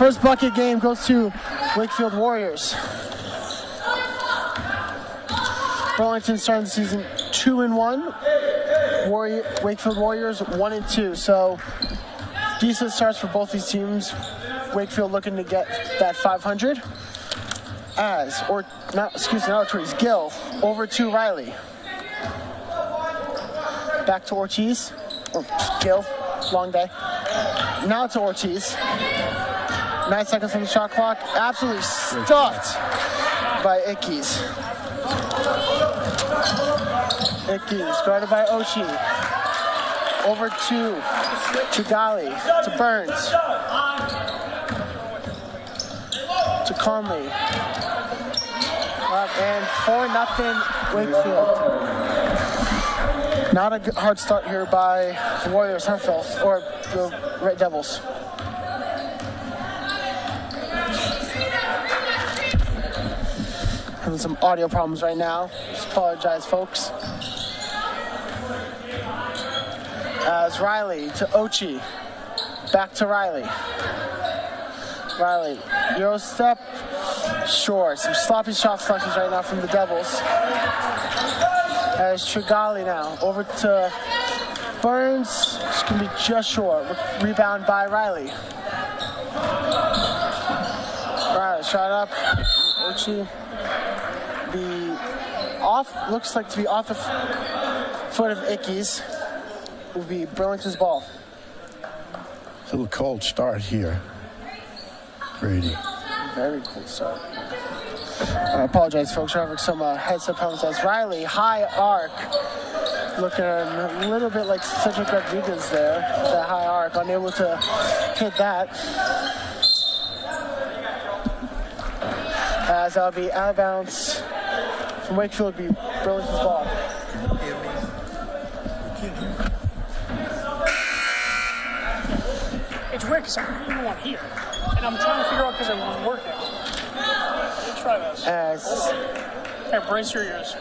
First bucket game goes to Wakefield Warriors. Burlington starting the season 2-1. Wakefield Warriors 1-2. So decent starts for both these teams. Wakefield looking to get that 500. Gill over to Riley. Back to Ortiz. Gill, long day. Now to Ortiz. 9 seconds on the shot clock. Absolutely stuffed by Ickes. Ickes guarded by Ochi. Over to Chigali. To Burns. To Conley. And 4-0 Wakefield. Not a good, hard start here by the Warriors, huh, Phil? Or the Red Devils. Having some audio problems right now. Just apologize, folks. As Riley to Ochi. Back to Riley. Riley, Euro step. Sure, some sloppy shot selections right now from the Devils. As Trigali now, over to Burns. It's going to be just short. Rebound by Riley. Riley, shot up. Ochi. Looks like to be off the foot of Ickes. Will be Burlington's ball. A little cold start here, Brady. Very cool start. I apologize, folks. We're having some headset problems. As Riley, high arc. Looking a little bit like Cedric Rodriguez there. That high arc, unable to hit that. As that'll be out of bounds from Wakefield, will be Burlington's ball. It's weird because I'm the one here, and I'm trying to figure out because I wasn't working. Let's try this. Hey, brace your ears.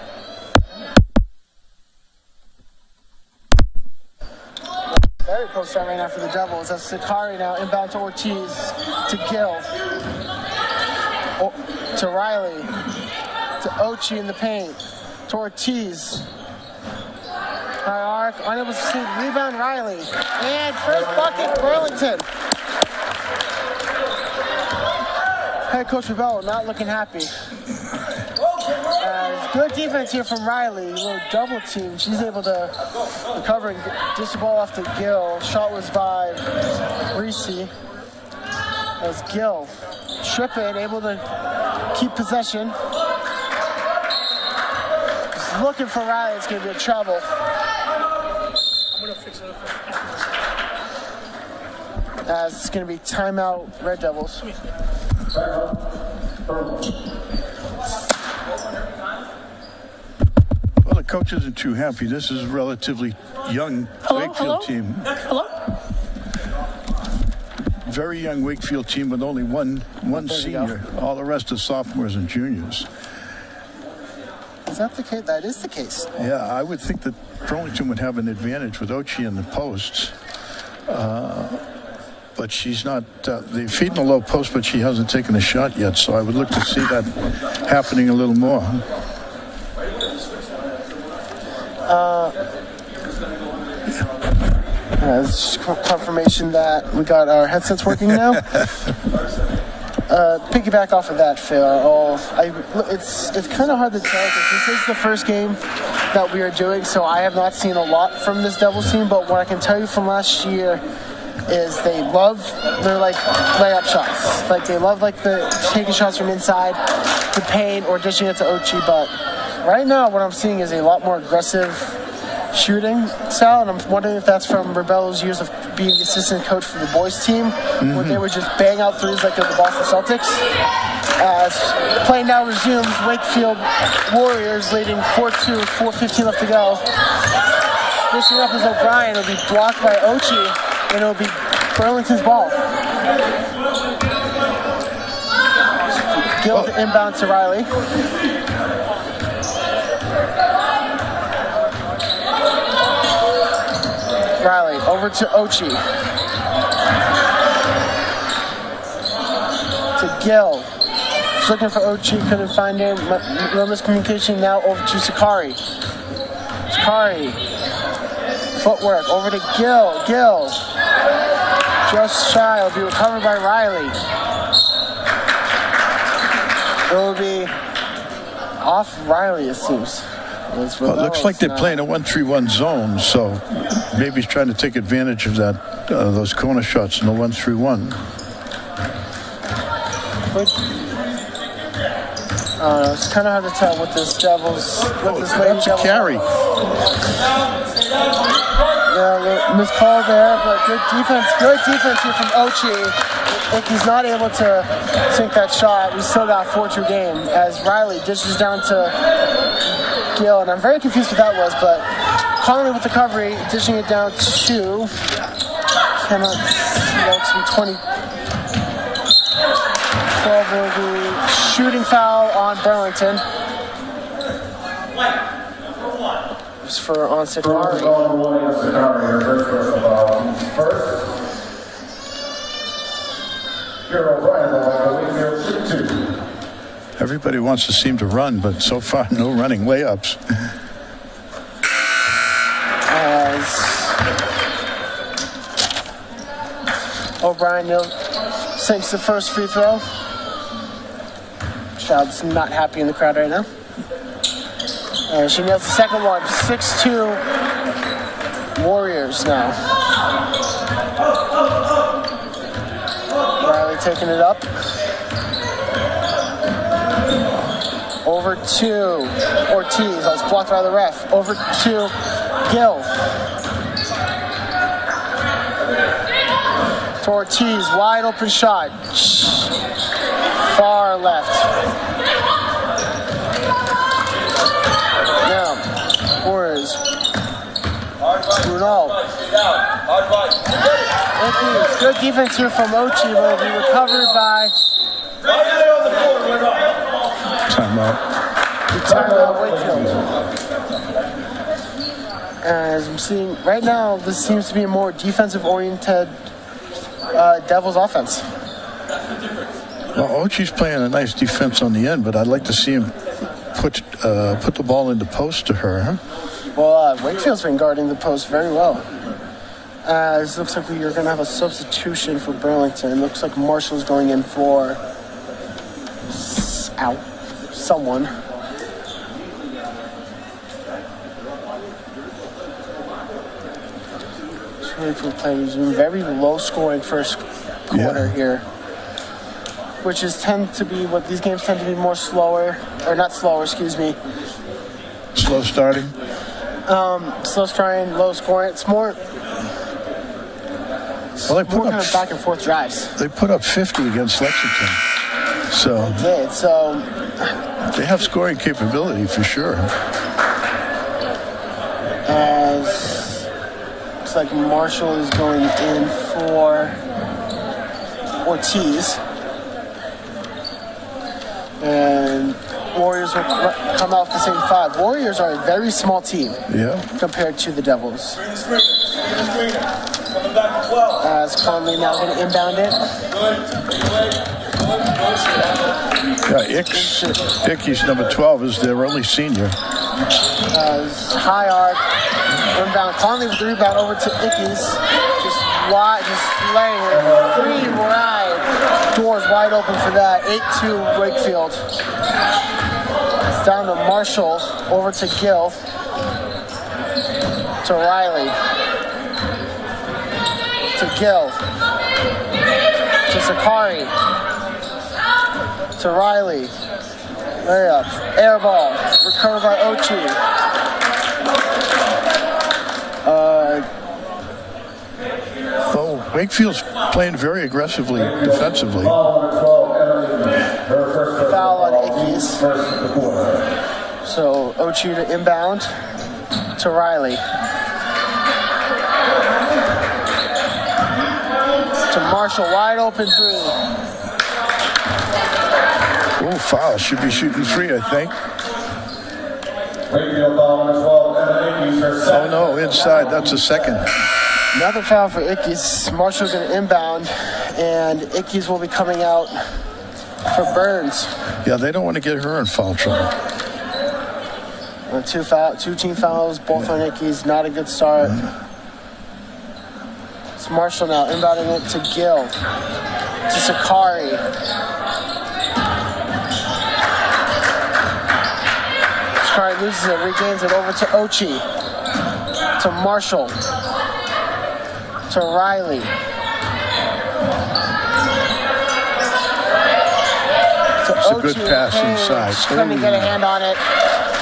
Very close start right now for the Devils. That's Sakari now inbound to Ortiz, to Gill, to Riley, to Ochi in the paint, to Ortiz. High arc, unable to see, rebound Riley, and first bucket Burlington. Head coach Rebello not looking happy. Good defense here from Riley, a little double team. She's able to recover and dish the ball off to Gill. Shot was by Reese. As Gill tripping, able to keep possession. Just looking for Riley, it's going to be a trouble. I'm going to fix it up. As it's going to be timeout Red Devils. Well, the coach isn't too happy. This is a relatively young Wakefield team. Hello? Very young Wakefield team with only one senior. All the rest are sophomores and juniors. Is that the case? That is the case. Yeah, I would think that Burlington would have an advantage with Ochi in the posts. But she's not, they're feeding a low post, but she hasn't taken a shot yet. So I would look to see that happening a little more. It's confirmation that we got our headsets working now. Piggyback off of that, Phil. It's kind of hard to tell because this is the first game that we are doing, so I have not seen a lot from this Devils team. But what I can tell you from last year is they love their layup shots. Like they love the taking shots from inside the paint or dishing it to Ochi. But right now, what I'm seeing is a lot more aggressive shooting style, and I'm wondering if that's from Rebello's years of being the assistant coach for the boys team, where they would just bang out threes like the Boston Celtics. As play now resumes, Wakefield Warriors leading 4-2, 4:15 left to go. Dishing up is O'Brien. It'll be blocked by Ochi, and it'll be Burlington's ball. Gill to inbound to Riley. Riley over to Ochi. to Gill. He's looking for Ochi, couldn't find him. No miscommunication. Now over to Sakari. Sakari. Footwork over to Gill. Gill. Just shy. Will be recovered by Riley. It will be off Riley, it seems. Well, it looks like they're playing a 1-3-1 zone, so maybe he's trying to take advantage of that, those corner shots in the 1-3-1. It's kind of hard to tell with this Devils. This that's a carry. Yeah, miscall there, but good defense. Good defense here from Ochi. If he's not able to sink that shot, we still got 4-2 game as Riley dishes down to Gill, and I'm very confused what that was, but Conley with the recovery, dishing it down to cannot see 20. 12 will be shooting foul on Burlington. It's for on Sakari. Everybody wants to seem to run, but so far no running layups. As O'Brien sinks the first free throw. Child's not happy in the crowd right now. And she nails the second one. 6-2 Warriors now. Riley taking it up. Over to Ortiz. That was blocked by the ref. Over to Gill. To Ortiz. Wide open shot. Far left. Now, Warriors. Bruno. Good defense here from Ochi. Will be recovered by Timeout Wakefield. As I'm seeing right now, this seems to be a more defensive-oriented Devils offense. Well, Ochi's playing a nice defense on the end, but I'd like to see him put the ball in the post to her. Huh? Well, Wakefield's been guarding the post very well. It looks like we are going to have a substitution for Burlington. It looks like Marshall's going in for someone. Very low scoring first quarter here, which is tend to be what these games tend to be more slower, or not slower, excuse me. Slow starting. Slow starting, low scoring. It's more. Well, they put more up kind of back and forth drives. They put up 50 against Lexington, so they did. So they have scoring capability for sure. As looks like Marshall is going in for Ortiz, and Warriors will come out with the same five. Warriors are a very small team compared to the Devils. As Conley now going to inbound it. Yeah, Ickes, number 12, is their only senior. High arc, inbound. Conley with the rebound over to Ickes. Just laying it. Free ride. Doors wide open for that. 8-2 Wakefield. It's down to Marshall. Over to Gill. To Riley. To Gill. To Sakari. To Riley. Layup. Air ball. Recovered by Ochi. Wakefield's playing very aggressively defensively. Foul on Ickes. So Ochi to inbound to Riley. To Marshall, wide open three. Oh, foul. Should be shooting three, I think. Oh, no, inside. That's a second. Another foul for Ickes. Marshall's going to inbound, and Ickes will be coming out for Burns. Yeah, they don't want to get her in foul trouble. Two team fouls, both on Nickies. Not a good start. It's Marshall now inbounding it to Gill. To Sakari. Sakari loses it, regains it over to Ochi. To Marshall. To Riley. It's a good pass inside. Couldn't get a hand on it.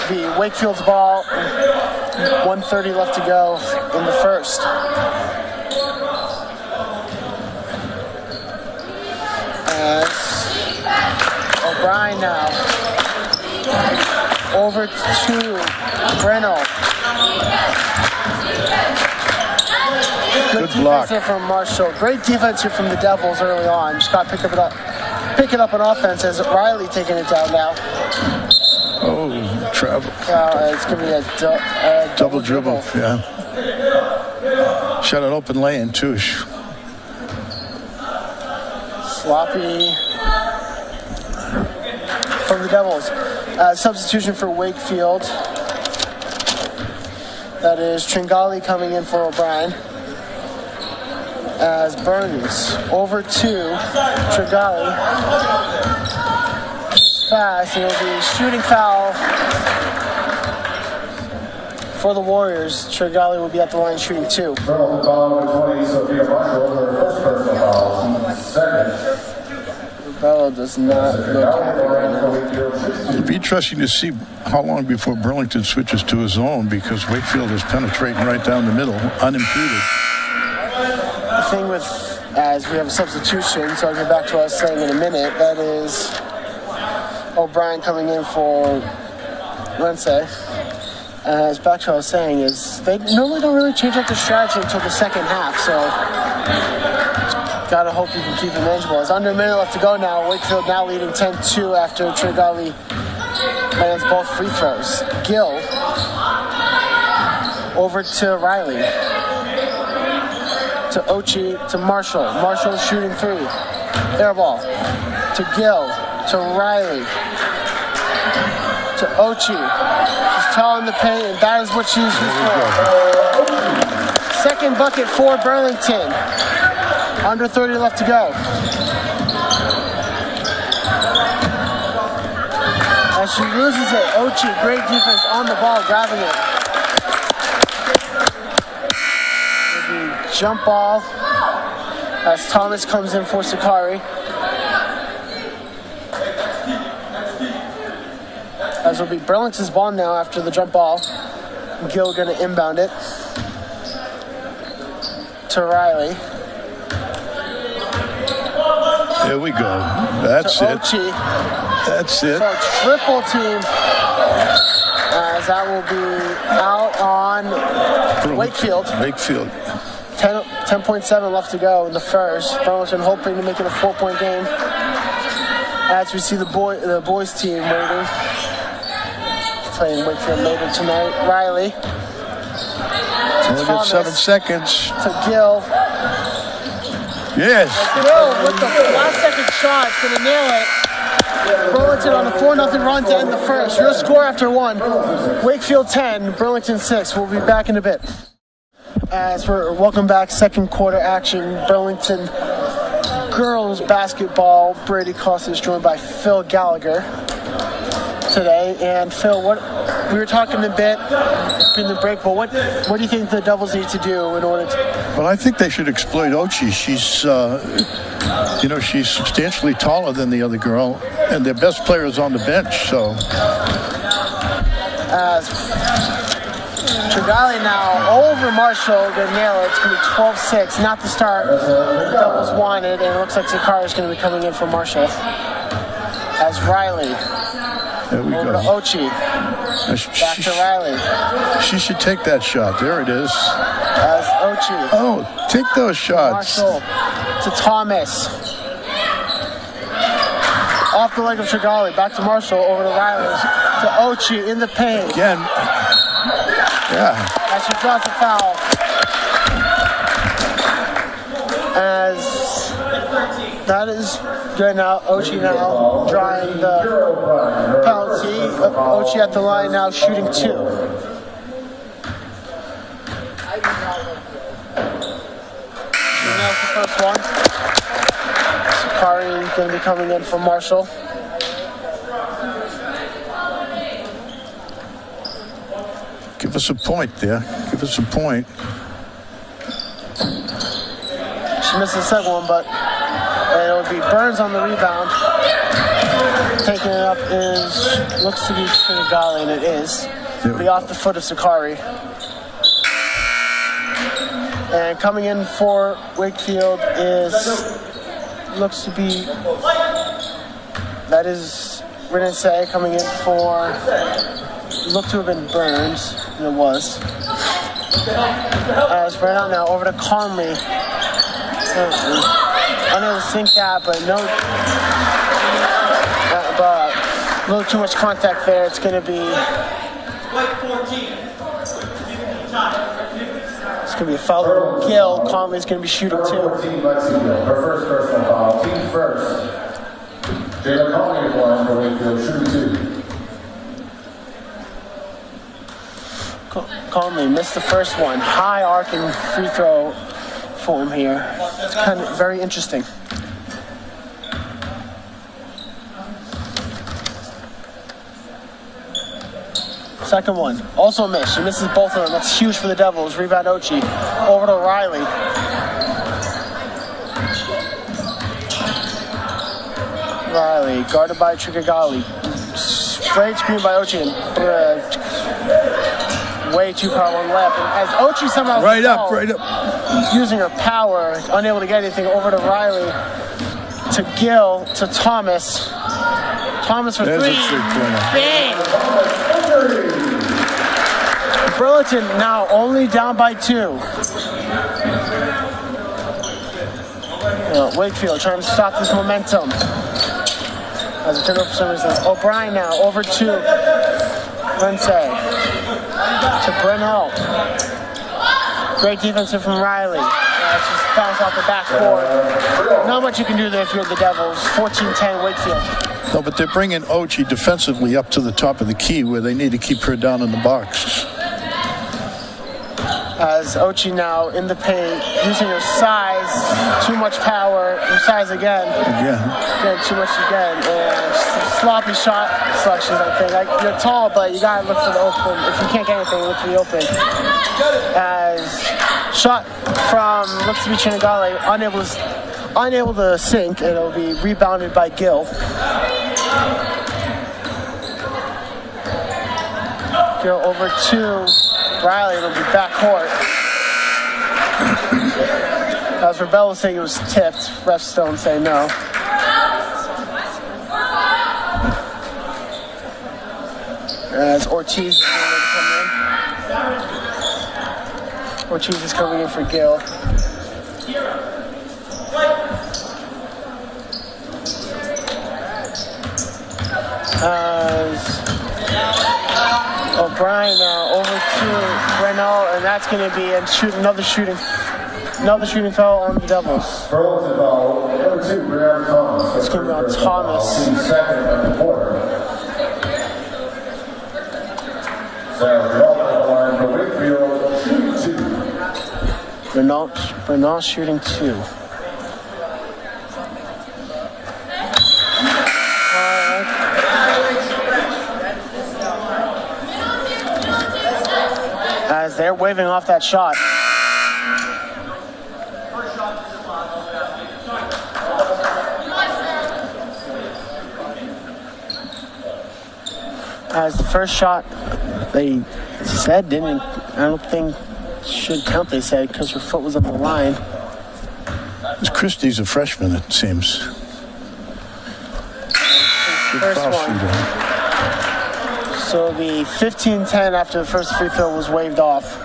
The Wakefield's ball. 1:30 left to go in the first. As O'Brien now. Over to Breno. Good block here from Marshall. Great defense here from the Devils early on. Just got to picking up an offense as Riley taking it down now. Oh, travel. It's going to be a double dribble. Yeah. Shot an open lane, too. Sloppy from the Devils. Substitution for Wakefield. That is Tringali coming in for O'Brien. As Burns over to Tringali. He's fast, and it'll be a shooting foul for the Warriors. Tringali will be at the line shooting 2. Bella does not look happy right now. It'll be interesting to see how long before Burlington switches to his own, because Wakefield is penetrating right down the middle, unimpeded. The thing with, as we have a substitution, so I'll get back to what I was saying in a minute, that is O'Brien coming in for Lindsay. As back to what I was saying is, they normally don't really change up the strategy until the second half, so gotta hope you can keep it manageable. It's under a minute left to go now. Wakefield now leading 10-2 after Tringali lands both free throws. Gill over to Riley. To Ochi, to Marshall. Marshall shooting 3. Air ball. To Gill. To Riley. To Ochi. She's tall in the paint, and that is what she's used for. Second bucket for Burlington. Under 30 left to go. As she loses it, Ochi, great defense on the ball, grabbing it. Jump ball as Thomas comes in for Sakari. As will be Burlington's ball now after the jump ball. Gill gonna inbound it to Riley. There we go. That's it. Ochi. That's it. So triple team. As that will be out on Wakefield. 10.7 left to go in the first. Burlington hoping to make it a 4-point game. As we see the boys team waiting. Playing Wakefield later tonight. Riley. Only got 7 seconds. To Gill. Yes. Gill with the last second shot. It's going to nail it. Burlington on a 4-0 run to end the first. Your score after 1. Wakefield 10, Burlington 6. We'll be back in a bit. As we're welcome back, second quarter action. Burlington girls basketball. Brady Kosses joined by Phil Gallagher today. And Phil, what we were talking a bit in the break, but what do you think the Devils need to do in order to? Well, I think they should exploit Ochi. She's she's substantially taller than the other girl, and their best player is on the bench. So. Tringali now over Marshall, gonna nail it. It's gonna be 12-6, not the start the Devils wanted, and it looks like Sakari is gonna be coming in for Marshall. As Riley there we over go. to Ochi. Back to Riley. She should take that shot. There it is. As Ochi. Oh, take those shots. Marshall to Thomas. Off the leg of Tringali. Back to Marshall. Over to Riley. To Ochi in the paint. Again. Yeah. As she draws the foul. As that is good now. Ochi now drawing the penalty. Ochi at the line now shooting 2. Nails the first one. Sakari is going to be coming in for Marshall. Give us a point there. Give us a point. She missed the second one, but it'll be Burns on the rebound. Taking it up looks to be Tringali, and it is. It'll be off the foot of Sakari. And coming in for Wakefield looks to be, that is Renesse coming in for, looked to have been Burns, and it was. Spread out now over to Conley. Unable to sink that, but no, but a little too much contact there. It's going to be, it's going to be a foul on Gill. Conley's going to be shooting 2. Her first personal foul, team first. Jayla Conley is line for Wakefield, shooting 2. Conley missed the first one. High arcing free throw for him here. It's kind of very interesting. Second one, also missed. She misses both of them. That's huge for the Devils. Rebound Ochi. Over to Riley. Riley, guarded by Trigagali. Great screen by Ochi. Way too powerful on the left. And as Ochi somehow right up, using her power, unable to get anything, over to Riley, to Gill, to Thomas. Thomas for There's 3. a three-pointer. Bang! Burlington now only down by 2. Wakefield trying to stop this momentum. As a turnover for some reason. O'Brien now over to Lindsay. To Breno. Great defense from Riley. It's just bounced off the backboard. Not much you can do there if you're the Devils. 14-10 Wakefield. No, but they're bringing Ochi defensively up to the top of the key where they need to keep her down in the box. As Ochi now in the paint, using her size, too much power, her size again. Too much again. And sloppy shot selections, I think. You're tall, but you gotta look for the open. If you can't get anything, look for the open. As shot from, looks to be Chinagale, unable to sink, and it'll be rebounded by Gill. Gill over to Riley, it'll be backcourt. As Rebel was saying it was tipped, refs don't say no. As Ortiz is going to come in. Ortiz is coming in for Gill. As O'Brien now over to Renault, and that's going to be another shooting foul on the Devils. Burlington foul, number 2, Brianna Thomas. It's going to be on Thomas. Second of the quarter. Sarah Renault at the line for Wakefield, shooting 2. Renault shooting 2. As they're waving off that shot. As the first shot, they said I don't think should count, they said, because her foot was on the line. Christie's a freshman, it seems. First one. So it'll be 15-10 after the first free throw was waved off.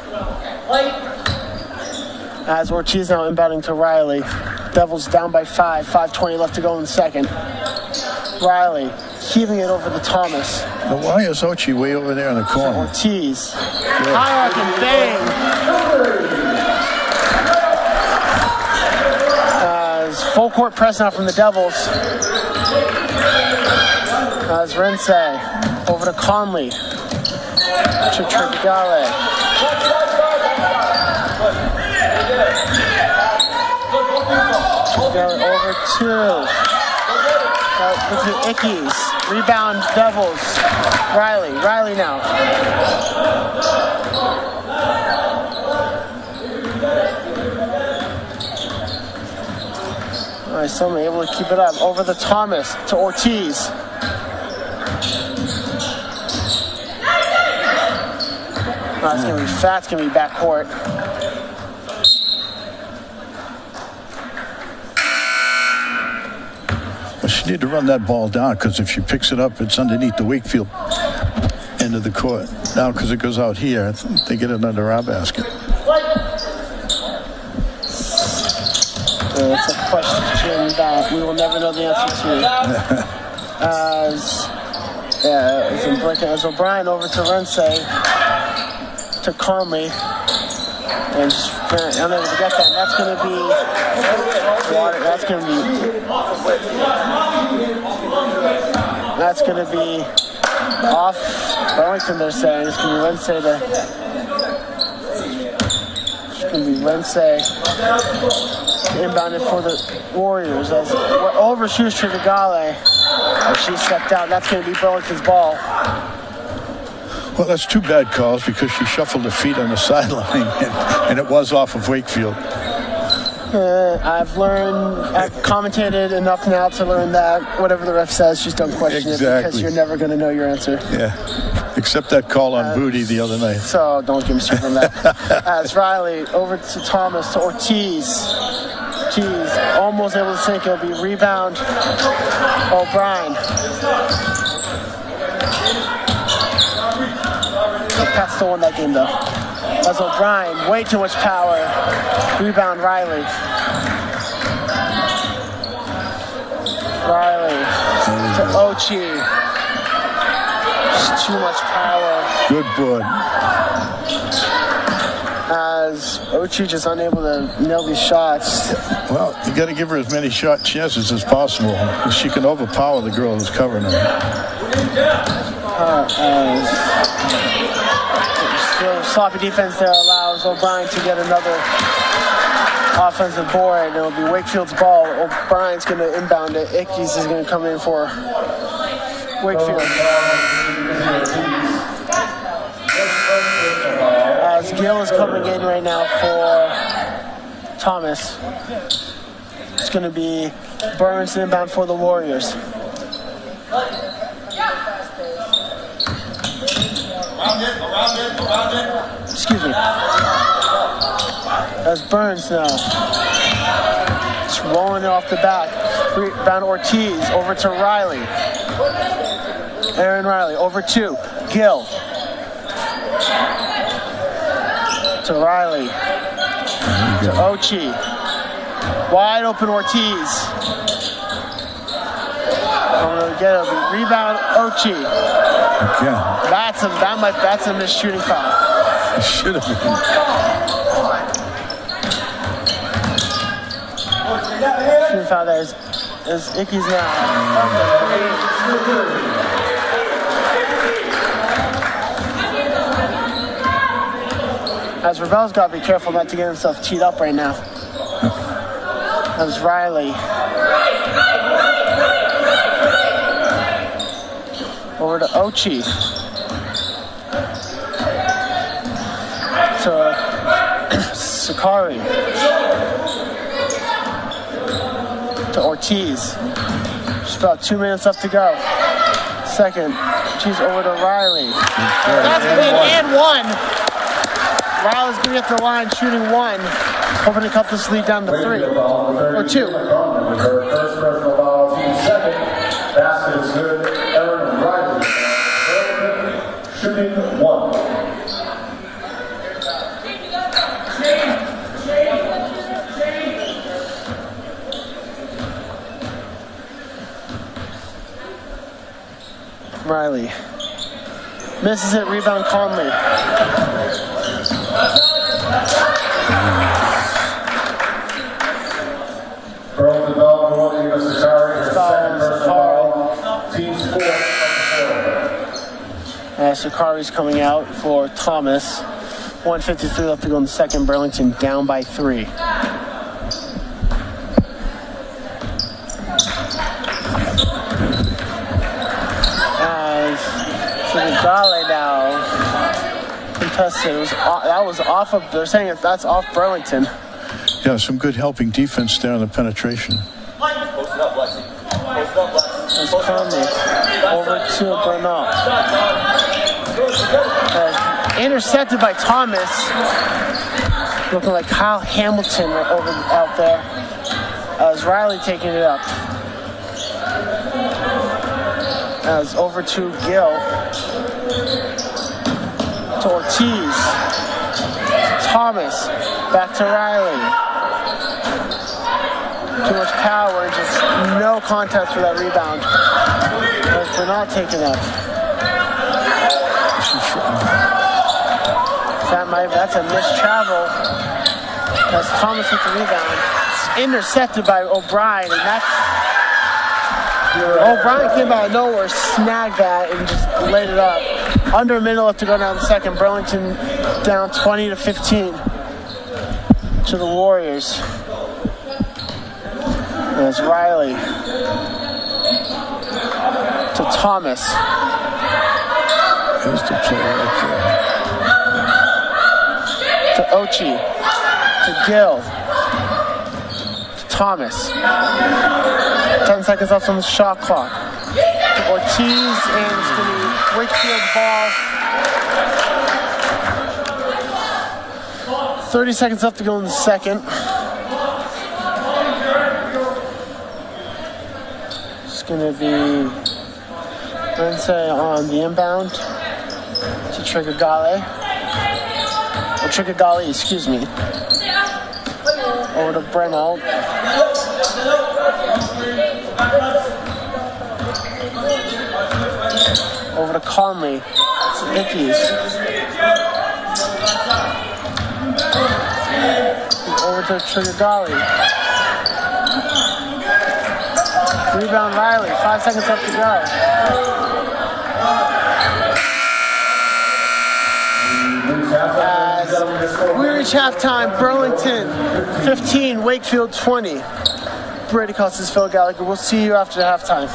As Ortiz now inbounding to Riley. Devils down by 5, 5:20 left to go in the second. Riley heaving it over to Thomas. Now why is Ochi way over there in the corner? Ortiz. High arc and bang. As full court press now from the Devils. As Rensei over to Conley. To Trigale. Over two. To Ickes. Rebound Devils. Riley now. All right, someone able to keep it up. Over the Thomas to Ortiz. Oh, it's gonna be fat. It's gonna be backcourt. Well, she need to run that ball down because if she picks it up, it's underneath the Wakefield end of the court. Now, because it goes out here, they get it under our basket. It's a question that we will never know the answer to. As O'Brien over to Rensei to Conley, and just unable to get that. And that's going to be water. That's going to be off Burlington. They're saying it's going to be Rensei inbounded for the Warriors as overshoots Trigale. She stepped out. That's going to be Burlington's ball. Well, that's two bad calls because she shuffled her feet on the sideline, and it was off of Wakefield. I've commentated enough now to learn that whatever the ref says, just don't question it because you're never going to know your answer. Yeah, except that call on Booty the other night. So don't give me shit from that. As Riley over to Thomas to Ortiz. Ortiz almost able to sink. It'll be rebound. O'Brien. The Pats still won that game though. As O'Brien, way too much power. Rebound Riley. To Ochi. Just too much power. Good boy. As Ochi just unable to nail these shots. Well, you got to give her as many shot chances as possible. She can overpower the girl who's covering her. Still sloppy defense there allows O'Brien to get another offensive board, and it'll be Wakefield's ball. O'Brien's going to inbound it. Ickes is going to come in for Wakefield. As Gill is coming in right now for Thomas. It's going to be Burns inbound for the Warriors. Excuse me. That's Burns now. It's rolling it off the back. Rebound Ortiz over to Riley. Aaron Riley over to Gill. To Riley. To Ochi. Wide open Ortiz. I'm going to get it. Rebound Ochi. Okay. That's a missed shooting foul. It should have been. Shooting foul there is Ickes now. As Rebel's got to be careful not to get himself teed up right now. As Riley. Over to Ochi. To Sakari. To Ortiz. Just about 2 minutes left to go. Second. She's over to Riley. That's going to be an and one. Riley's going to get the line shooting one. Hoping to cut this lead down to 3. Or 2. Her first personal foul, team second. Basket is good. Aaron Riley. Shooting one. Riley. Misses it. Rebound Conley. Burlington Sakari's coming out for Thomas. 1:53 left to go in the second. Burlington down by 3. Gallagher now contested. That was off of. They're saying that's off Burlington. Yeah, some good helping defense there on the penetration. It's Conley over to Bernal. Intercepted by Thomas. Looking like Kyle Hamilton out there. As Riley taking it up. As over to Gill. To Ortiz. Thomas. Back to Riley. Too much power, just no contest for that rebound. As Bernal taking it. That's a missed travel. That's Thomas with the rebound. It's intercepted by O'Brien, and that's O'Brien came out of nowhere, snagged that, and just laid it up. Under a minute left to go down the second. Burlington down 20-15 to the Warriors. There's Riley to Thomas. Here's the play right there. To Ochi, to Gill, to Thomas. 10 seconds left on the shot clock. To Ortiz, and it's going to be Wakefield ball. 30 seconds left to go in the second. It's going to be Lindsay on the inbound to trigger Gale. Trigagali, excuse me. Over to Breno. Over to Conley. To Ickies. Over to Trigagali. Rebound Riley. 5 seconds left to go. We reach halftime. Burlington 15, Wakefield 20. Brady, Kosses, Phil Gallagher. We'll see you after halftime.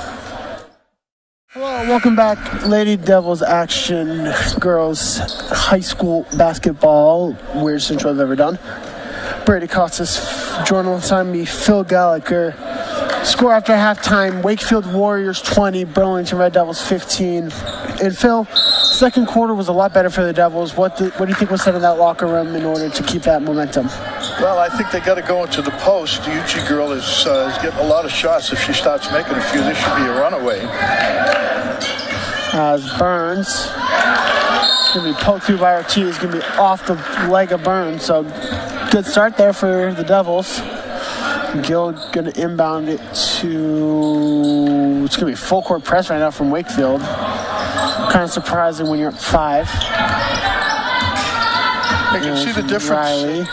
Hello, welcome back. Lady Devils action, girls high school basketball. Weirdest intro I've ever done. Brady Kosses, joining alongside me, Phil Gallagher. Score after halftime: Wakefield Warriors 20, Burlington Red Devils 15. And Phil, second quarter was a lot better for the Devils. What do you think was said in that locker room in order to keep that momentum? Well, I think they got to go into the post. The Uchi girl is getting a lot of shots. If she starts making a few, this should be a runaway. As Burns, it's going to be poked through by Ortiz. It's going to be off the leg of Burns. So good start there for the Devils. Gill going to inbound it to... It's going to be full court press right now from Wakefield. Kind of surprising when you're up 5. You can see the difference. Riley.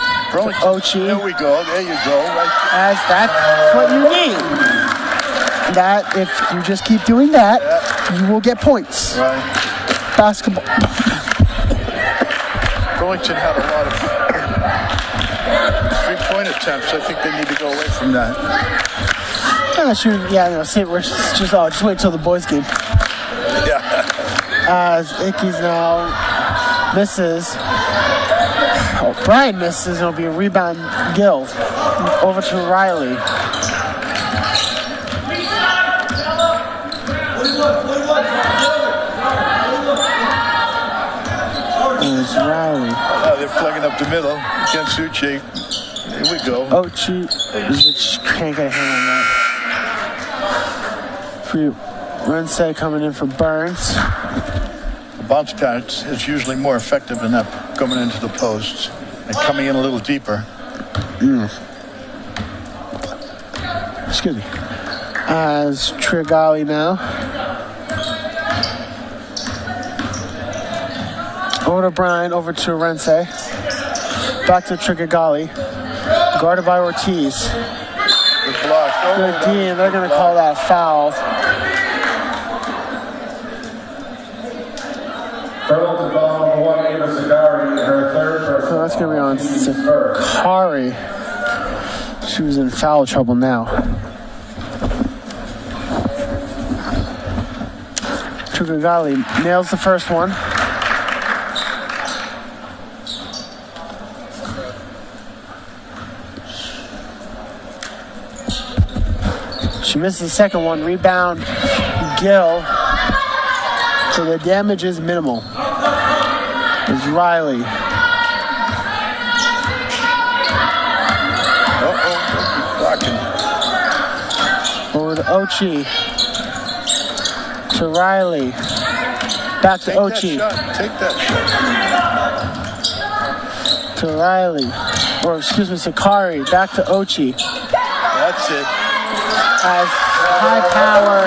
Ochi. There we go. There you go. Right. As that's what you need. That, if you just keep doing that, you will get points. Right. Basketball. Burlington had a lot of three-point attempts. I think they need to go away from that. Just wait till the boys' game. Yeah. As Icky's now misses. Brian misses. It'll be a rebound. Gill over to Riley. There's Riley. They're plugging up the middle against Uche. Here we go. Ochi can't get a hand on that. Rensei coming in for Burns. The bounce pass is usually more effective than that coming into the posts and coming in a little deeper. Excuse me. As Trigali now. Over to Brian, over to Rensei. Back to Trigali. Guarded by Ortiz. Good block. Good D, and they're going to call that a foul. Burlington ball number 1, Ava Sagari, her third personal. So that's going to be on Sakari. She was in foul trouble now. Tukagali nails the first one. She misses the second one. Rebound, Gill. So the damage is minimal. It's Riley. Blocking. Over to Ochi. To Riley. Back to Ochi. Take that shot. To Riley. Or excuse me, Sakari. Back to Ochi. That's it. As high power.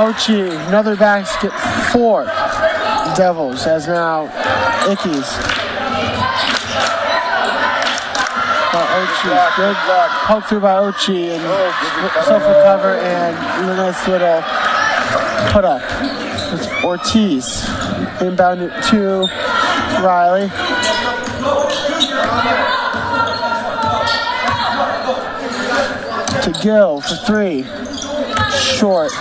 Ochi. Another basket. 4 Devils. As now Ickes. Ochi. Good poke through by Ochi and self-recover and a nice little put up. It's Ortiz. Inbound to Riley. To Gill for 3. Short.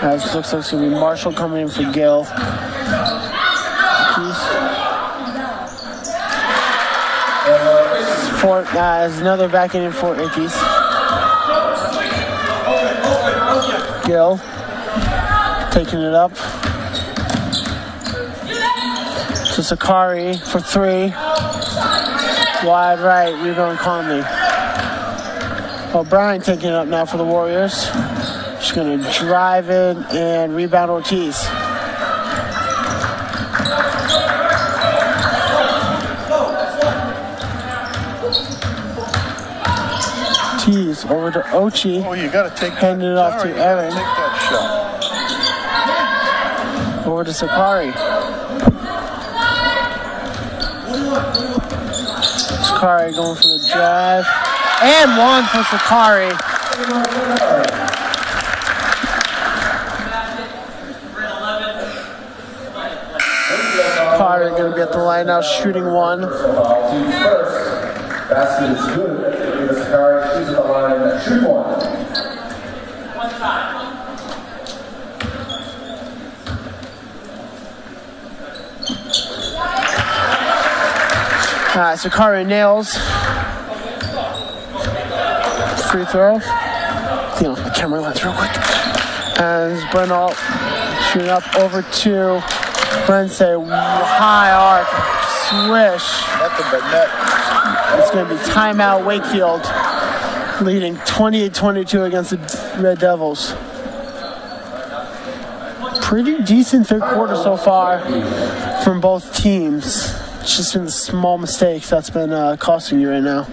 As looks like it's going to be Marshall coming in for Gill. There's another back in for Ickes. Gill taking it up to Sakari for 3. Wide right, rebound Conley. O'Brien taking it up now for the Warriors. She's going to drive in and rebound Ortiz. Ortiz over to Ochi. Oh, you got to take handing it off to Evan. Take that shot. Over to Sakari. Sakari going for the drive. And 1 for Sakari. Sakari going to be at the line now, shooting 1. Basket is good. Ava Sagari, she's at the line, shoot 1. Sakari nails. Free throw. The camera lens real quick. And Brennall shooting up over to Brensey. High arc. Swish. Nothing but net. It's going to be timeout Wakefield, leading 28-22 against the Red Devils. Pretty decent third quarter so far from both teams. It's just been the small mistakes that's been costing you right now.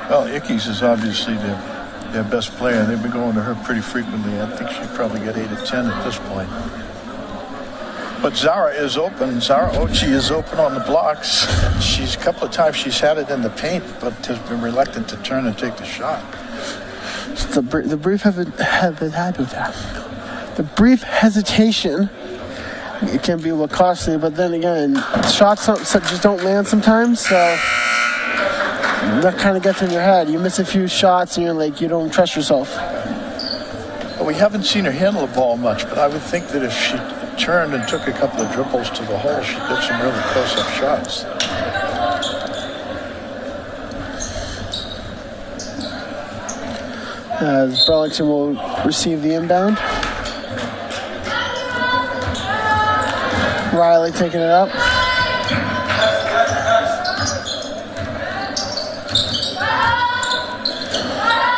Well, Ickes is obviously their best player. They've been going to her pretty frequently. I think she'd probably get 8 or 10 at this point. But Zara is open. Zara Ochi is open on the blocks. A couple of times she's had it in the paint, but has been reluctant to turn and take the shot. The brief the brief hesitation, it can be a little costly, but then again, shots just don't land sometimes, so that kind of gets in your head. You miss a few shots and you're like, you don't trust yourself. Well, we haven't seen her handle the ball much, but I would think that if she turned and took a couple of dribbles to the hole, she'd get some really close-up shots. As Burlington will receive the inbound. Riley taking it up.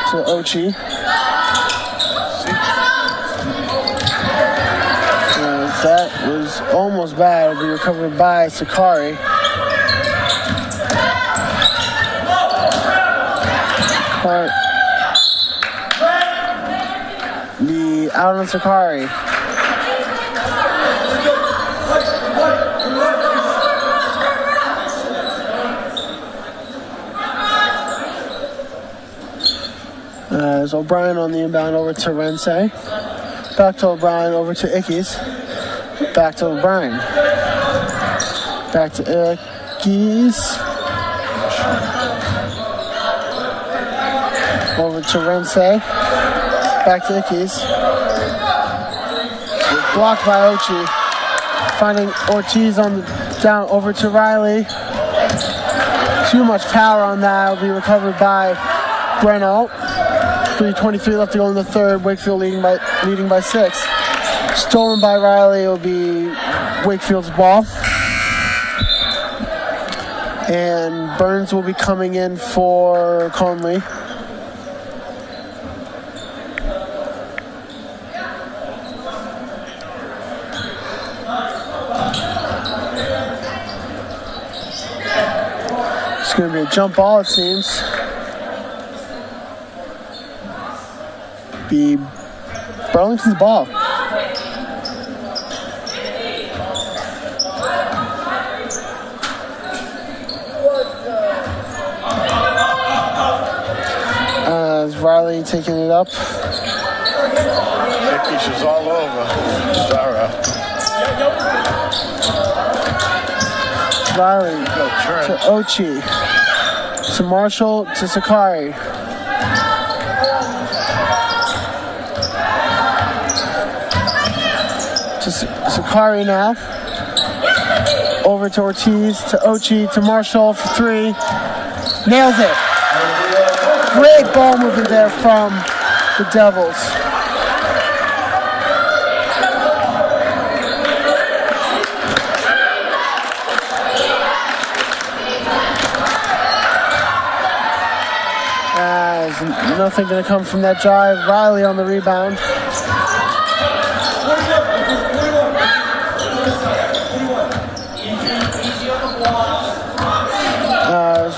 To Ochi. That was almost bad. It'll be recovered by Sakari. Out on Sakari. As O'Brien on the inbound over to Rensei. Back to O'Brien over to Ickes. Back to O'Brien. Back to Ickes. Over to Rensei. Back to Ickes. Blocked by Ochi. Finding Ortiz on the down over to Riley. Too much power on that. Will be recovered by Breno. 3:23 left to go in the third. Wakefield leading by 6. Stolen by Riley. It will be Wakefield's ball. And Burns will be coming in for Conley. It's going to be a jump ball, it seems. Be Burlington's ball. As Riley taking it up. Ickes is all over Zara. Riley to Ochi. To Marshall to Sakari. To Sakari now. Over to Ortiz, to Ochi, to Marshall for 3. Nails it. Great ball movement there from the Devils. As nothing going to come from that drive. Riley on the rebound.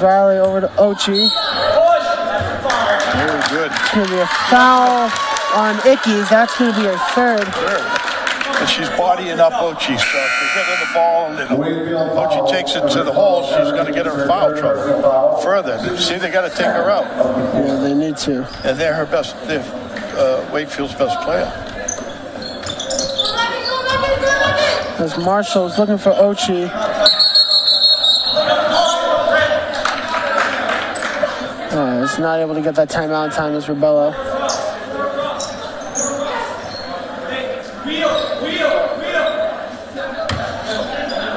Riley over to Ochi. Very good. It's going to be a foul on Ickes. That's going to be a third. And she's bodying up Ochi, so if they get in the ball and Ochi takes it to the hole, she's going to get her in foul trouble further. See, they got to take her out. Yeah, they need to. And they're her best, they're Wakefield's best player. As Marshall's looking for Ochi. He's not able to get that timeout in time as Rebello.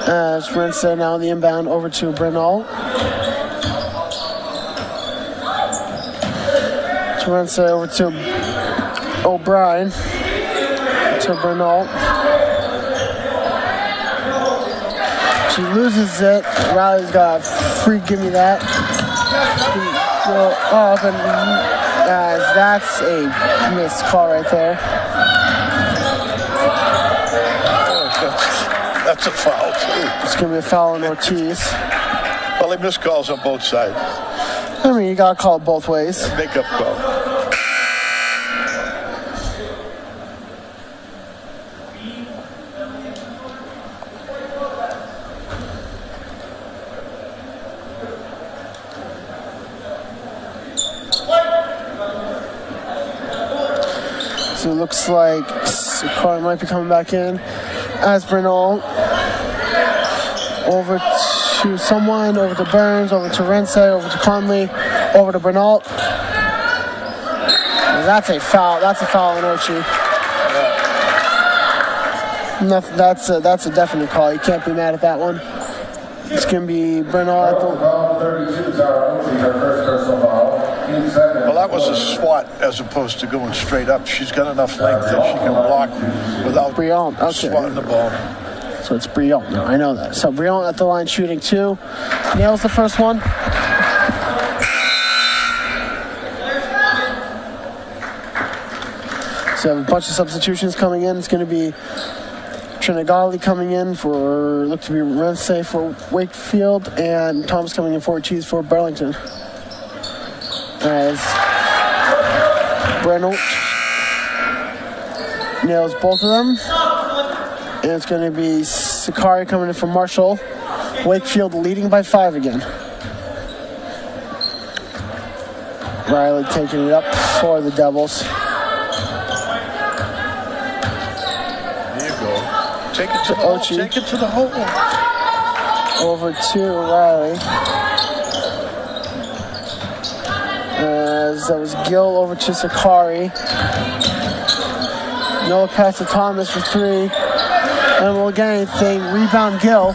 As Rensei now on the inbound over to Breno. To Rensei over to O'Brien. To Breno. She loses it. Riley's got a free give me that. Go up and that's a missed call right there. That's a foul too. It's gonna be a foul on Ortiz. Well, they missed calls on both sides. I mean, you gotta call it both ways. Make-up call. So it looks like Sakari might be coming back in. As Breno over to someone, over to Burns, over to Rensei, over to Conley, over to Breno. That's a foul. That's a foul on Ochi. Nothing, that's a definite call. You can't be mad at that one. It's gonna be Breno at the. Well, that was a swat as opposed to going straight up. She's got enough length that she can block without swatting the ball. So it's Brion. No, I know that. So Brion at the line shooting 2. Nails the first one. So we have a bunch of substitutions coming in. It's going to be Trinagali coming in for, look to be Rensei for Wakefield, and Thomas coming in for Ortiz for Burlington. As Breno nails both of them. And it's going to be Sakari coming in for Marshall. Wakefield leading by 5 again. Riley taking it up for the Devils. There you go. Take it to the hole. Take it to the hole. Over to Riley. As that was Gill over to Sakari. No pass to Thomas for 3. And we'll get anything. Rebound Gill.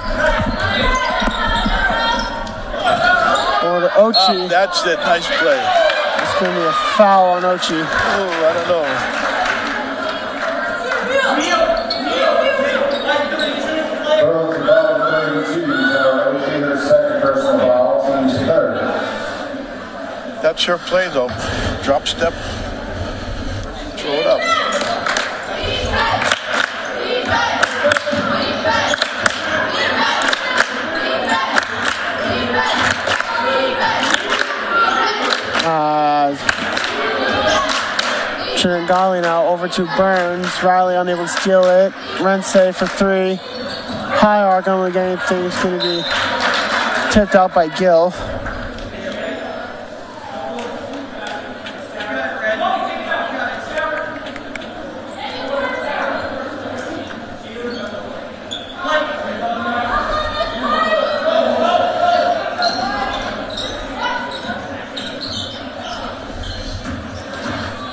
Over to Ochi. That's it. Nice play. It's going to be a foul on Ochi. Oh, I don't know. Burlington foul 32. Ochi, her second personal foul, team's third. That's her play, though. Drop step. Throw it up. Tringali now over to Burns. Riley unable to steal it. Rense for 3. High arc on the game thing. It's going to be tipped out by Gill.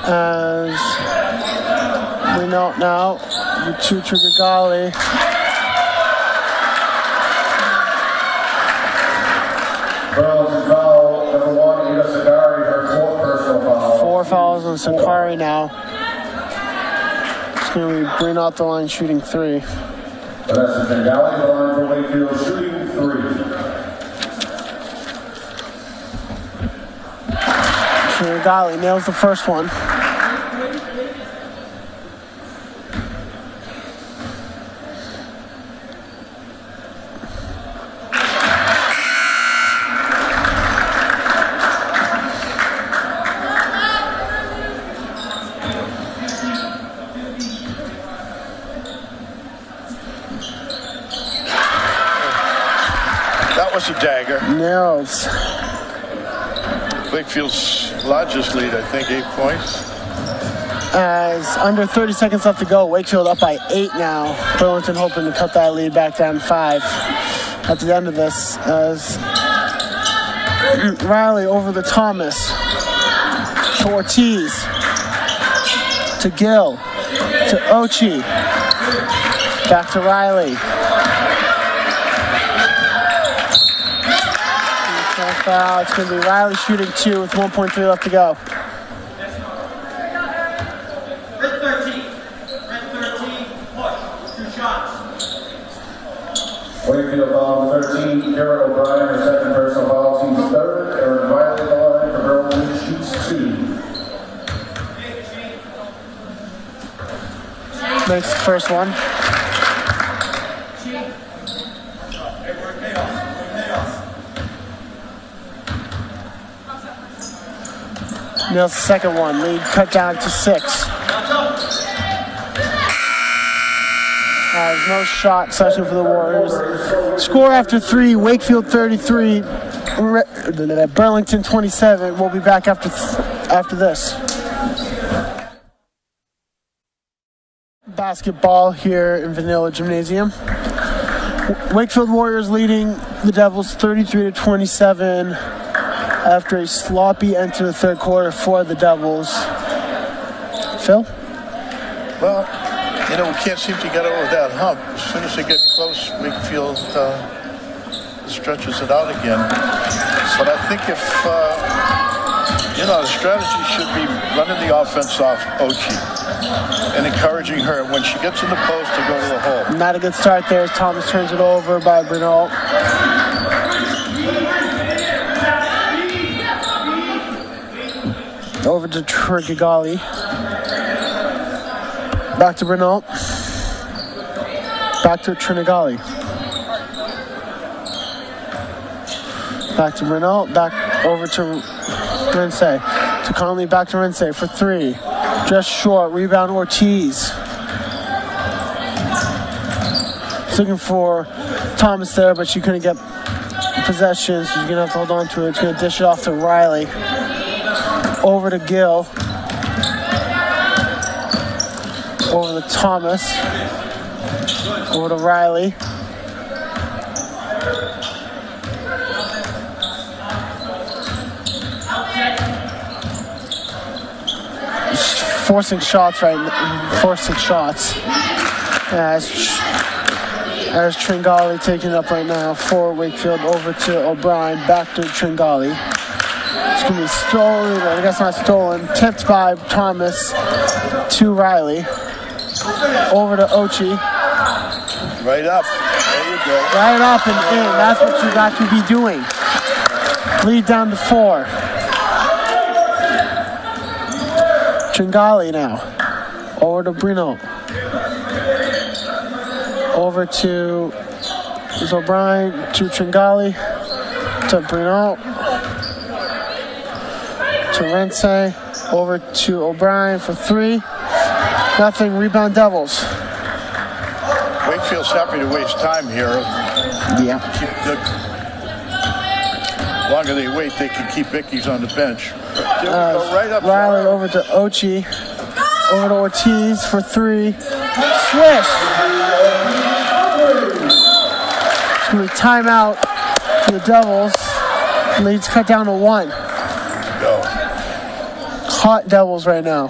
As we know now, the 2 Trigagali. Burlington foul number 1, Ida Sakari, her 4th personal foul. 4 fouls on Sakari now. It's going to be bring out the line shooting 3. Vanessa Trigali, the line for Wakefield, shooting 3. Trigagali nails the first one. That was a dagger. Nails. Wakefield's largest lead, I think, 8 points. As under 30 seconds left to go, Wakefield up by 8 now. Burlington hoping to cut that lead back down 5 at the end of this. As Riley over the Thomas. To Ortiz. To Gill. To Ochi. Back to Riley. Foul. It's going to be Riley shooting 2 with 1.3 left to go. Red 13, push, 2 shots. Wakefield foul 13, Kara O'Brien, her second personal foul, team's 3rd. Erin Riley, the line for Burlington, shoots 2. Makes the first one. Nails the second one. Lead cut down to 6. There's no shot session for the Warriors. Score after 3, Wakefield 33, Burlington 27. We'll be back after this. Basketball here in Vanilla Gymnasium. Wakefield Warriors leading the Devils 33-27 after a sloppy end to the third quarter for the Devils. Phil? Well, you know, we can't seem to get over that hump. As soon as they get close, Wakefield stretches it out again. But I think if, the strategy should be running the offense off Ochi and encouraging her when she gets in the post to go to the hole. Not a good start there as Thomas turns it over by Bruno. Over to Trigagali. Back to Bruno. Back to Trigagali. Back to Bruno. Back over to Rense. To Conley. Back to Rense for 3. Just short. Rebound Ortiz. Looking for Thomas there, but she couldn't get possession. So she's going to have to hold on to it. She's going to dish it off to Riley. Over to Gill. Over to Thomas. Over to Riley. Forcing shots as Tringali taking it up right now for Wakefield. Over to O'Brien, back to Tringali. It's going to be stolen, I guess not stolen, tipped by Thomas to Riley. Over to Ochi. Right up. There you go. Right up and in. That's what you got to be doing. Lead down to 4. Tringali now. Over to Bruno. Over to O'Brien, to Tringali, to Bruno, to Rense, over to O'Brien for 3. Nothing, rebound Devils. Wakefield's happy to waste time here. Yeah. The longer they wait, they can keep Ickies on the bench. Right up. Riley over to Ochi, over to Ortiz for 3. Swish! It's going to be timeout for the Devils. Lead's cut down to 1. Go. Hot Devils right now.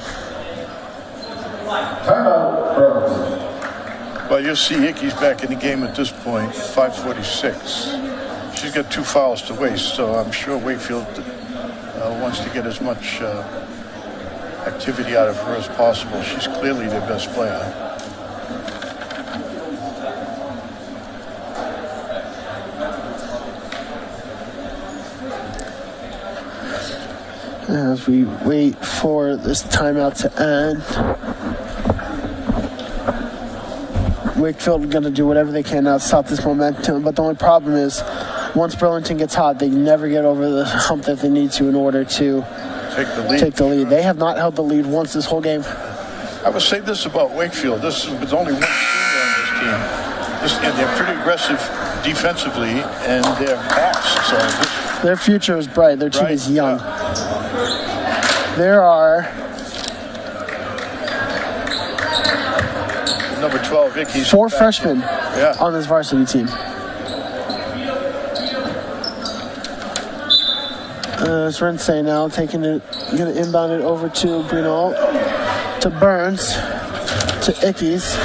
Timeout, Burlington. Well, you'll see Icky's back in the game at this point, 5:46. She's got 2 fouls to waste, so I'm sure Wakefield wants to get as much activity out of her as possible. She's clearly their best player. As we wait for this timeout to end, Wakefield are going to do whatever they can now to stop this momentum. But the only problem is, once Burlington gets hot, they never get over the hump that they need to in order to take the lead. They have not held the lead once this whole game. I would say this about Wakefield. There's only one senior on this team. And they're pretty aggressive defensively, and they're fast. So their future is bright. Their team is young. Yeah. There are number 12, Vicky's 4 freshmen on this varsity team. It's Rensei now taking it, going to inbound it over to Bruno, to Burns, to Ickes,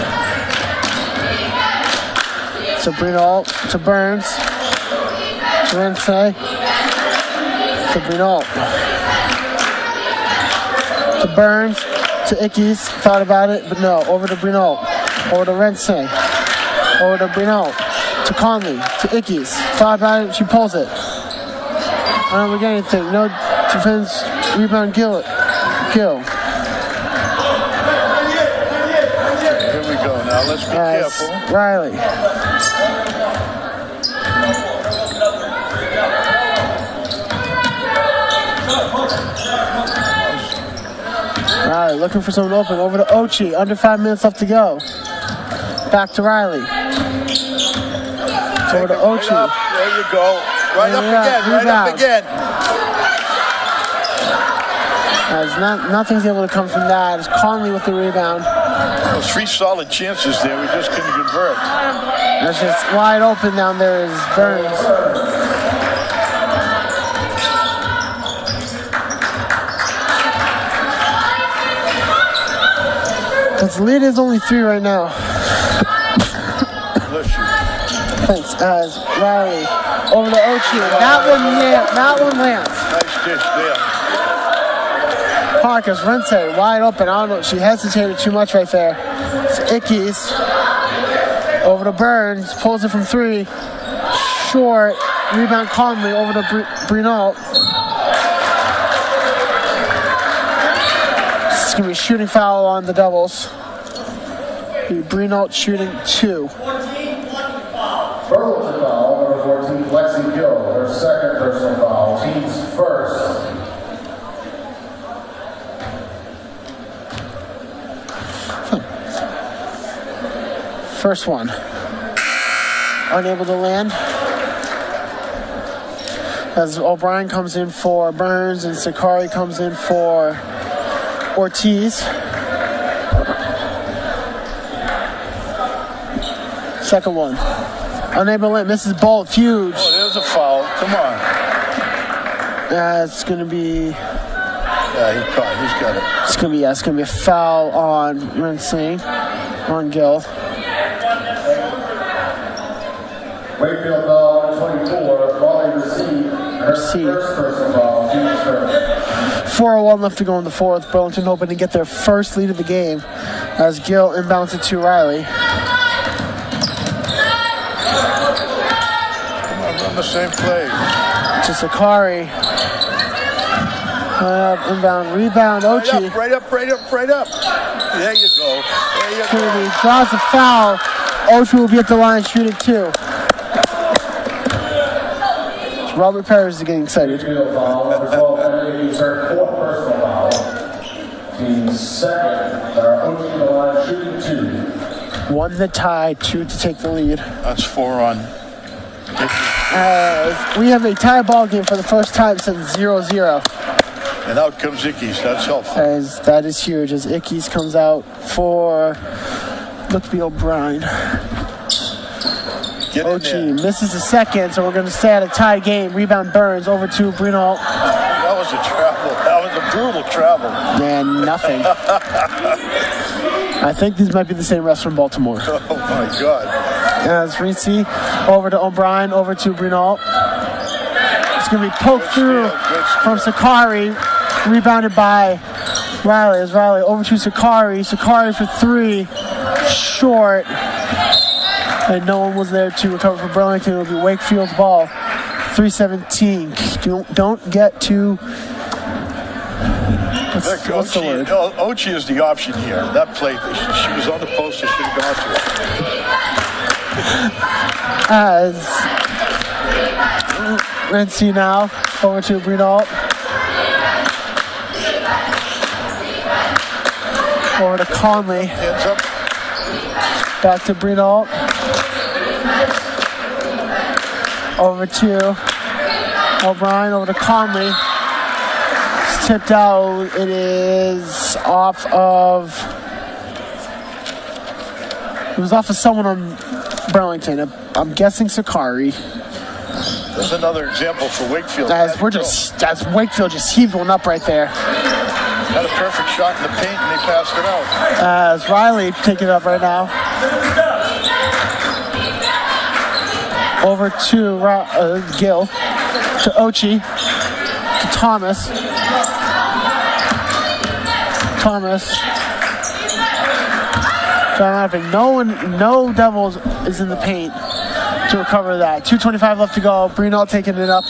to Bruno, to Burns, to Rensei, to Bruno, to Burns, to Ickes, thought about it, but no, over to Bruno, over to Rensei, over to Bruno, to Conley, to Ickes, thought about it, she pulls it. I don't get anything, no defense, rebound, Gill. Here we go now, let's be careful. Riley. Riley looking for someone open. Over to Ochi. Under 5 minutes left to go. Back to Riley. Over to Ochi. Right there you go. Right up again. As nothing's able to come from that. It's Conley with the rebound. Well, 3 solid chances there. We just couldn't convert. That's just wide open down there is Burns. Its lead is only 3 right now. Thanks, as Riley over to Ochi. That one lands. Nice dish there. Parkas, Rensei, wide open. I don't know. She hesitated too much right there. It's Ickes. Over to Burns. Pulls it from 3. Short. Rebound Conley over to Bruno. It's going to be a shooting foul on the Devils. Bruno shooting 2. Burlington foul, number 14, Lexi Gill, her second personal foul, team's first. First one. Unable to land. As O'Brien comes in for Burns and Sakari comes in for Ortiz. Second one. Unable to misses both. Huge. Oh, there's a foul. Come on. It's going to be... Yeah, he caught. He's got it. It's going to be a foul on Rinsing, on Gill. Wakefield ball 24, volley received. First personal foul, team's first. 4:01 left to go in the fourth. Burlington hoping to get their first lead of the game as Gill inbounds it to Riley. Come on, run the same play. To Sakari. Inbound, rebound, Ochi. Right up. There you go. He draws the foul. Ochi will be at the line shooting two. Robert Perez is getting excited. Wakefield foul, number 12, penalty, third, fourth personal foul. Team second, OT the line shooting two. 1 to tie, 2 to take the lead. That's 4 on. We have a tie ball game for the first time since 0-0. And out comes Ickes. That's helpful. As that is huge as Ickes comes out for look to be O'Brien. Get in Ochi there. misses the second, so we're going to stay at a tie game. Rebound Burns over to Brinault. That was a travel. That was a brutal travel. And nothing. I think these might be the same refs from Baltimore. Oh my God. As Rinci over to O'Brien, over to Brinault. It's going to be poked through from Sakari. Rebounded by Riley. As Riley over to Sakari. Sakari for three. Short. And no one was there to recover for Burlington. It'll be Wakefield's ball. 3:17. Don't get too... What's the word? Ochi is the option here. That play, she was on the post. She should have gone to it. As Rinci now over to Brinault. Over to Conley. Hands up. Back to Brinault. Over to O'Brien. Over to Conley. It's tipped out. It is off of... It was off of someone on Burlington. I'm guessing Sakari. There's another example for Wakefield. As Wakefield just heaved one up right there. Had a perfect shot in the paint and they passed it out. As Riley taking it up right now. Over to Gill. To Ochi. To Thomas. No Devils is in the paint to recover that. 2:25 left to go. Brinault taking it up.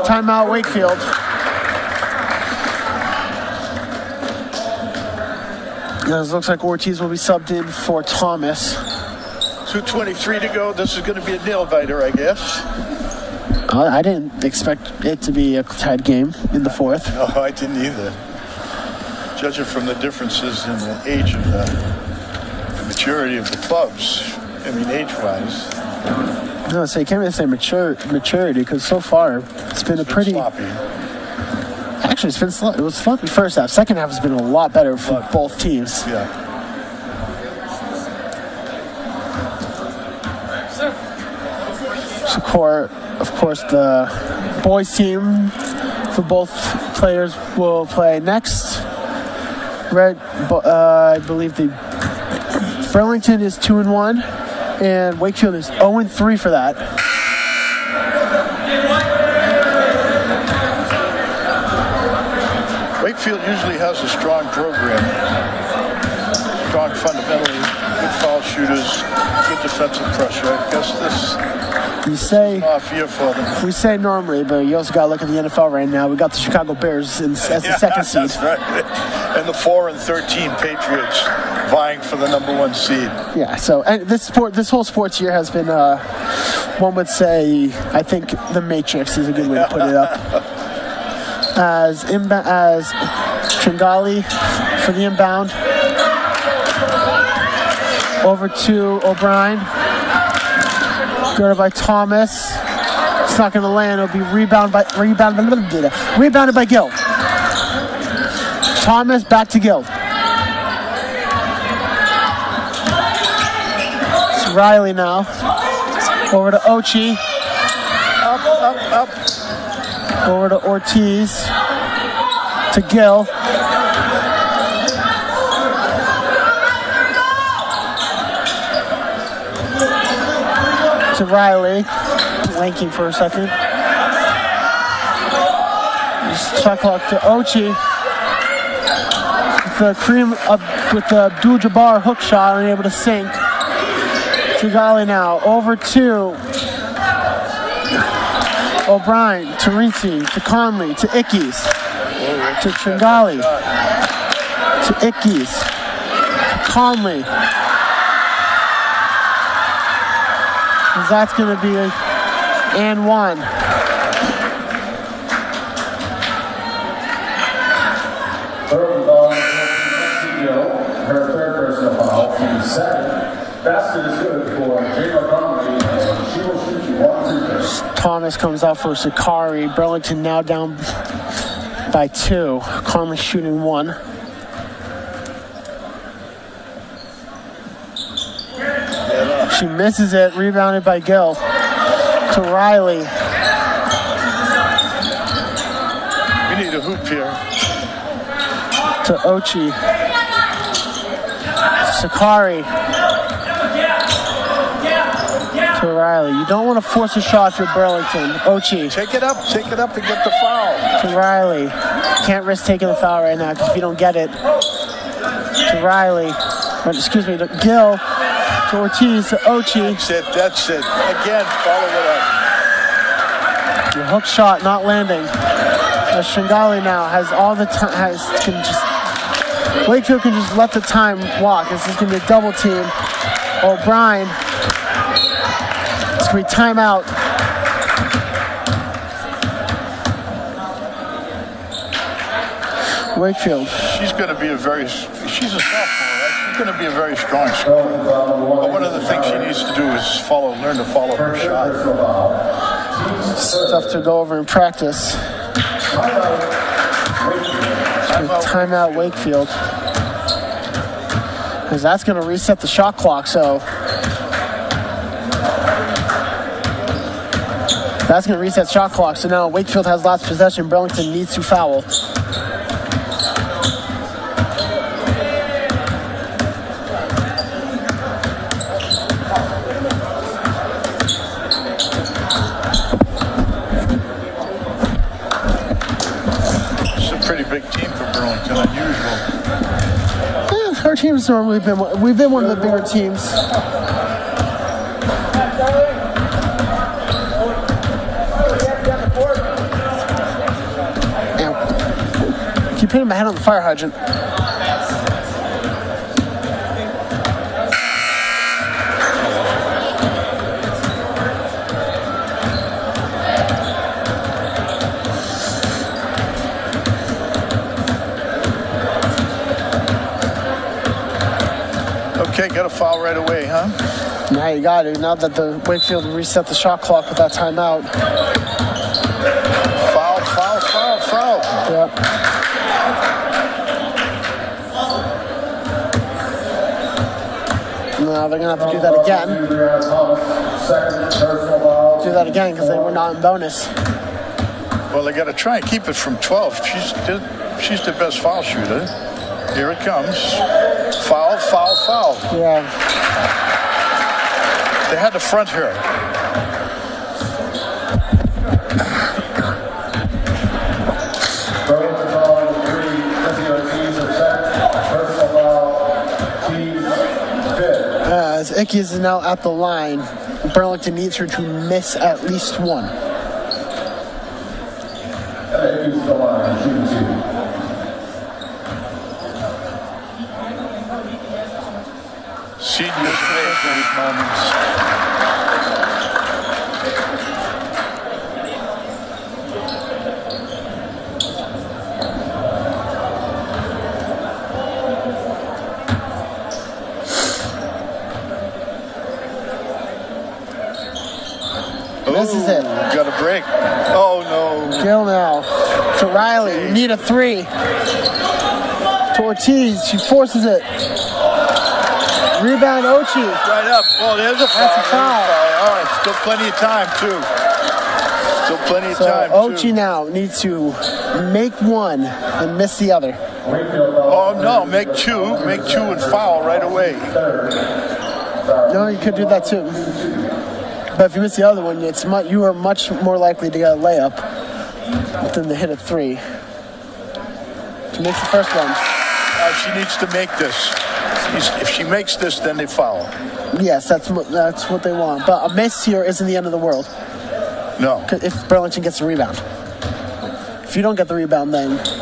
Timeout Wakefield. It looks like Ortiz will be subbed in for Thomas. 2:23 to go. This is going to be a nail biter, I guess. I didn't expect it to be a tied game in the fourth. No, I didn't either. Judging from the differences in the age of the maturity of the clubs, I mean, age-wise. No, so you can't really say maturity because so far it's been a pretty sloppy. Actually, it's been slow. It was sloppy first half. Second half has been a lot better for both teams. Yeah. So, of course, the boys team for both players will play next. I believe the Burlington is 2-1, and Wakefield is 0-3 for that. Wakefield usually has a strong program, strong fundamentally, good foul shooters, good defensive pressure. I guess this is an off year for them. We say normally, but you also got to look at the NFL right now. We got the Chicago Bears as the second seed. That's right. And the 4-13 Patriots vying for the number one seed. Yeah. So, and this whole sports year has been, one would say, I think the Matrix is a good way to put it up. As Tringali for the inbound. Over to O'Brien. Guarded by Thomas. It's not going to land. It'll be rebounded by Gill. Thomas back to Gill. It's Riley now. Over to Ochi. Up. Over to Ortiz. To Gill. To Riley. Blanking for a second. Shot clock to Ochi. With the Abdul-Jabbar hook shot, unable to sink. Trigali now over to O'Brien, to Rinci, to Conley, to Ickes, to Tringali, to Ickes, to Conley. That's going to be and one. Her third personal foul, team second. Basket is good for Jayla Conley, and she will shoot you 1-2. Thomas comes out for Sakari. Burlington now down by 2. Conley shooting 1. She misses it. Rebounded by Gill. To Riley. We need a hoop here. To Ochi. Sakari. To Riley. You don't want to force a shot for Burlington. Ochi. Take it up and get the foul. To Riley. Can't risk taking the foul right now because if you don't get it. To Riley. To Gill. To Ortiz. To Ochi. That's it. Again, follow it up. Your hook shot not landing. Shingali now has all the time. Wakefield can just let the time walk. This is going to be a double team. O'Brien. It's going to be timeout. Wakefield. She's going to be she's a sophomore, right? She's going to be a very strong scorer. But one of the things she needs to do is learn to follow her shot. Stuff to go over in practice. Timeout Wakefield. Because that's going to reset the shot clock, so. That's going to reset shot clock, so now Wakefield has last possession. Burlington needs to foul. Big team for Burlington, unusual. Yeah, our team's normally we've been one of the bigger teams. Ow. Keep hitting my head on the fire hydrant. Okay, got a foul right away, huh? Now you got it. Now that the Wakefield reset the shot clock with that timeout. Foul. Yep. Now they're going to have to do that again. Do that again because they were not in bonus. Well, they got to try and keep it from 12. She's the best foul shooter. Here it comes. Foul. Yeah. They had to front her. As Ickes is now at the line, Burlington needs her to miss at least one. Ickes is the line, shooting 2. Seniors pay for these moments. This is it. Got a break. Oh, no. Gill now to Riley. You need a 3. To Ortiz. She forces it. Rebound, Ochi. Right up. Oh, there's a foul. That's a foul. All right, still plenty of time, too. Still plenty of time, Ochi now needs to make 1 and miss the other. Oh, no, make 2. Make 2 and foul right away. No, you could do that, too. But if you miss the other one, you are much more likely to get a layup than to hit a 3. She makes the first one. She needs to make this. If she makes this, then they foul. Yes, that's what they want. But a miss here isn't the end of the world. No. If Burlington gets the rebound. If you don't get the rebound, then... There's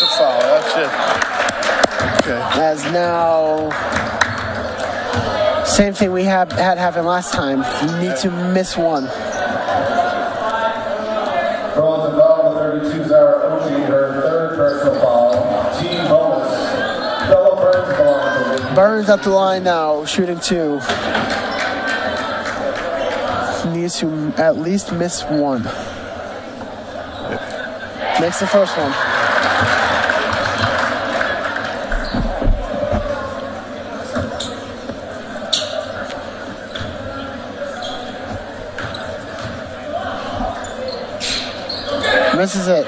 the foul. That's it. Okay. As now... Same thing we had happen last time. You need to miss 1. Burlington foul with 32, Zara Ochi, her 3rd personal foul. Team bonus. Fellow Burns. Burns at the line now, shooting 2. He needs to at least miss 1. Makes the first one. Misses it.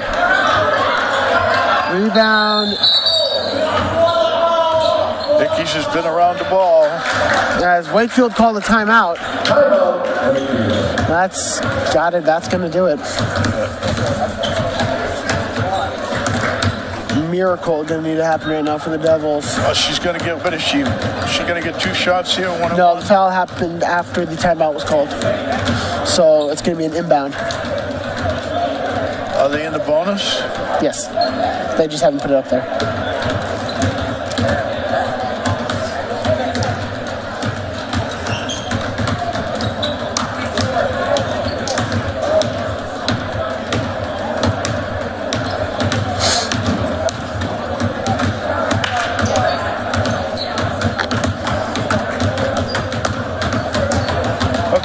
Rebound. Ickes has been around the ball. As Wakefield called a timeout. That's got it. That's going to do it. Miracle going to need to happen right now for the Devils. She's going to get, what is she? Is she going to get 2 shots here? No, the foul happened after the timeout was called. So it's going to be an inbound. Are they in the bonus? Yes. They just haven't put it up there.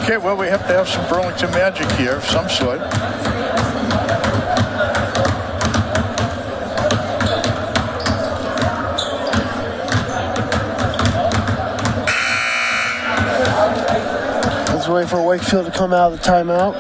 Okay, well, we have to have some Burlington magic here of some sort. Let's wait for Wakefield to come out of the timeout.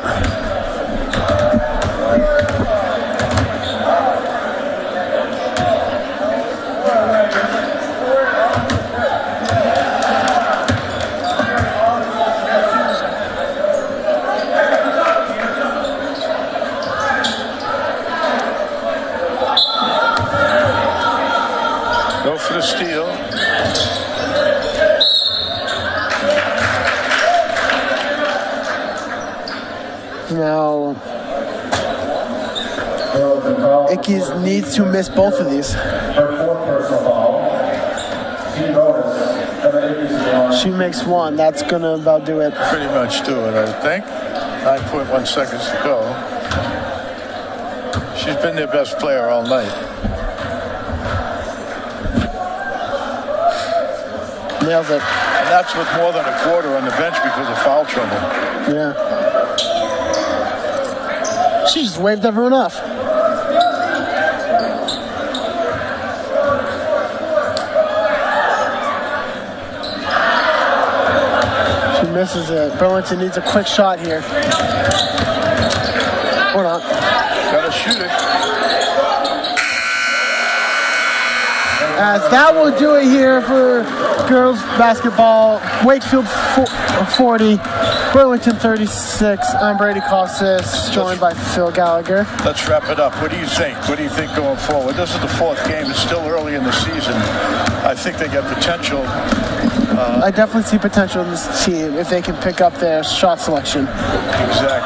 Go for the steal. Now, Ickes needs to miss both of these. Her 4th personal foul. Team bonus. She makes 1. That's going to about do it. Pretty much do it, I think. 9.1 seconds to go. She's been their best player all night. Nails it. And that's with more than a quarter on the bench because of foul trouble. Yeah. She just waved everyone off. She misses it. Burlington needs a quick shot here. Or not. Gotta shoot it. As that will do it here for girls basketball. Wakefield 40, Burlington 36. I'm Brady Kosses, joined by Phil Gallagher. Let's wrap it up. What do you think? What do you think going forward? This is the 4th game. It's still early in the season. I think they got potential. I definitely see potential in this team if they can pick up their shot selection. Exactly.